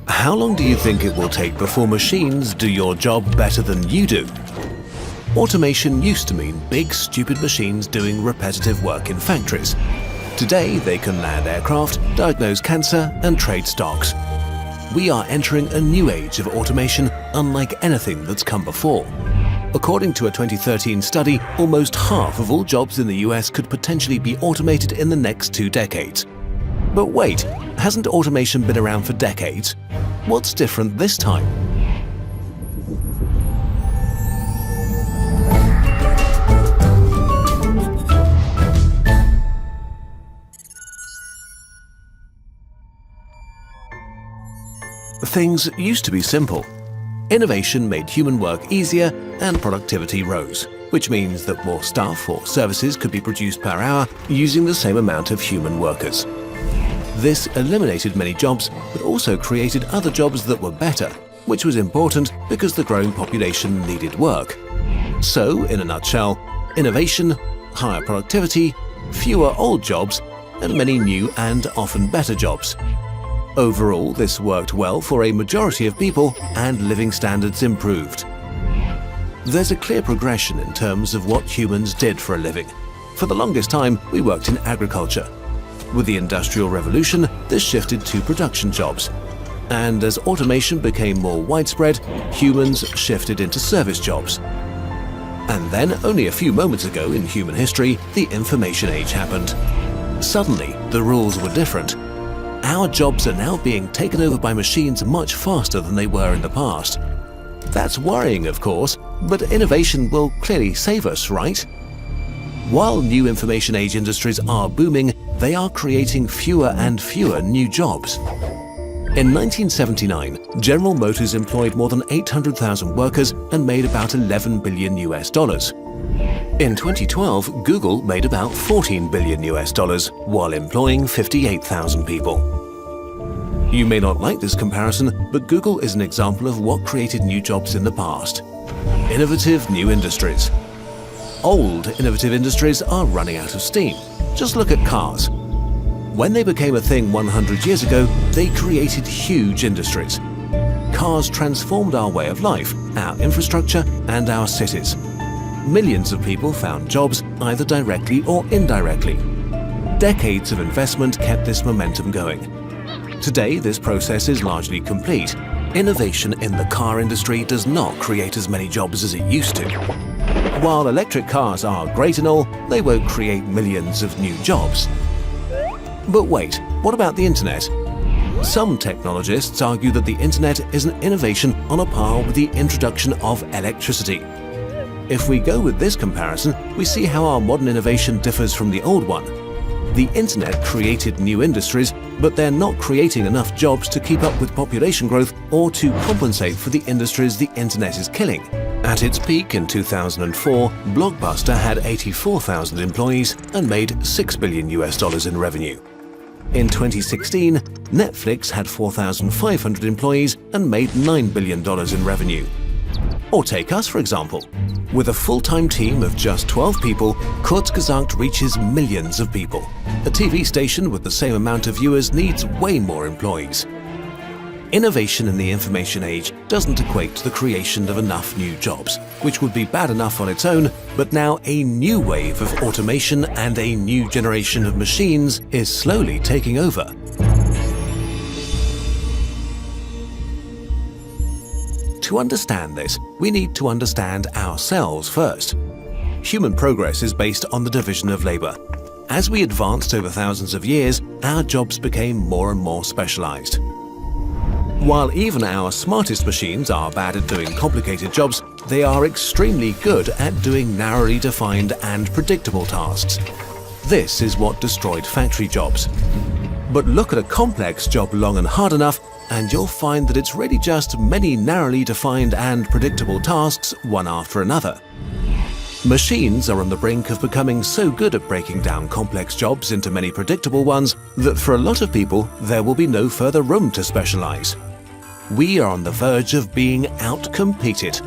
How long do you think it will take before machines do your job better than you do? Automation used to mean big, stupid machines doing repetitive work in factories. Today, they can land aircraft, diagnose cancer, and trade stocks. We are entering a new age of automation unlike anything that's come before. According to a 2013 study, almost half of all jobs in the US could potentially be automated in the next 2 decades. But wait, hasn't automation been around for decades? What's different this time? Things used to be simple. Innovation made human work easier and productivity rose, which means that more stuff or services could be produced per hour using the same amount of human workers. This eliminated many jobs, but also created other jobs that were better, which was important because the growing population needed work. So, in a nutshell, innovation, higher productivity, fewer old jobs, and many new and often better jobs. Overall, this worked well for a majority of people and living standards improved. There's a clear progression in terms of what humans did for a living. For the longest time, we worked in agriculture. With the Industrial Revolution, this shifted to production jobs. And as automation became more widespread, humans shifted into service jobs. And then, only a few moments ago in human history, the information age happened. Suddenly, the rules were different. Our jobs are now being taken over by machines much faster than they were in the past. That's worrying, of course, but innovation will clearly save us, right? While new information age industries are booming, they are creating fewer and fewer new jobs. In 1979, General Motors employed more than 800,000 workers and made about $11 billion. In 2012, Google made about $14 billion while employing 58,000 people. You may not like this comparison, but Google is an example of what created new jobs in the past. Innovative new industries. Old innovative industries are running out of steam. Just look at cars. When they became a thing 100 years ago, they created huge industries. Cars transformed our way of life, our infrastructure, and our cities. Millions of people found jobs either directly or indirectly. Decades of investment kept this momentum going. Today, this process is largely complete. Innovation in the car industry does not create as many jobs as it used to. While electric cars are great and all, they won't create millions of new jobs. But wait, what about the internet? Some technologists argue that the internet is an innovation on a par with the introduction of electricity. If we go with this comparison, we see how our modern innovation differs from the old one. The internet created new industries, but they're not creating enough jobs to keep up with population growth or to compensate for the industries the internet is killing. At its peak in 2004, Blockbuster had 84,000 employees and made $6 billion in revenue. In 2016, Netflix had 4,500 employees and made $9 billion in revenue. Or take us, for example. With a full-time team of just 12 people, Kurzgesagt reaches millions of people. A TV station with the same amount of viewers needs way more employees. Innovation in the information age doesn't equate to the creation of enough new jobs, which would be bad enough on its own, but now a new wave of automation and a new generation of machines is slowly taking over. To understand this, we need to understand ourselves first. Human progress is based on the division of labor. As we advanced over thousands of years, our jobs became more and more specialized. While even our smartest machines are bad at doing complicated jobs, they are extremely good at doing narrowly defined and predictable tasks. This is what destroyed factory jobs. But look at a complex job long and hard enough, and you'll find that it's really just many narrowly defined and predictable tasks, one after another. Machines are on the brink of becoming so good at breaking down complex jobs into many predictable ones that for a lot of people, there will be no further room to specialize. We are on the verge of being outcompeted.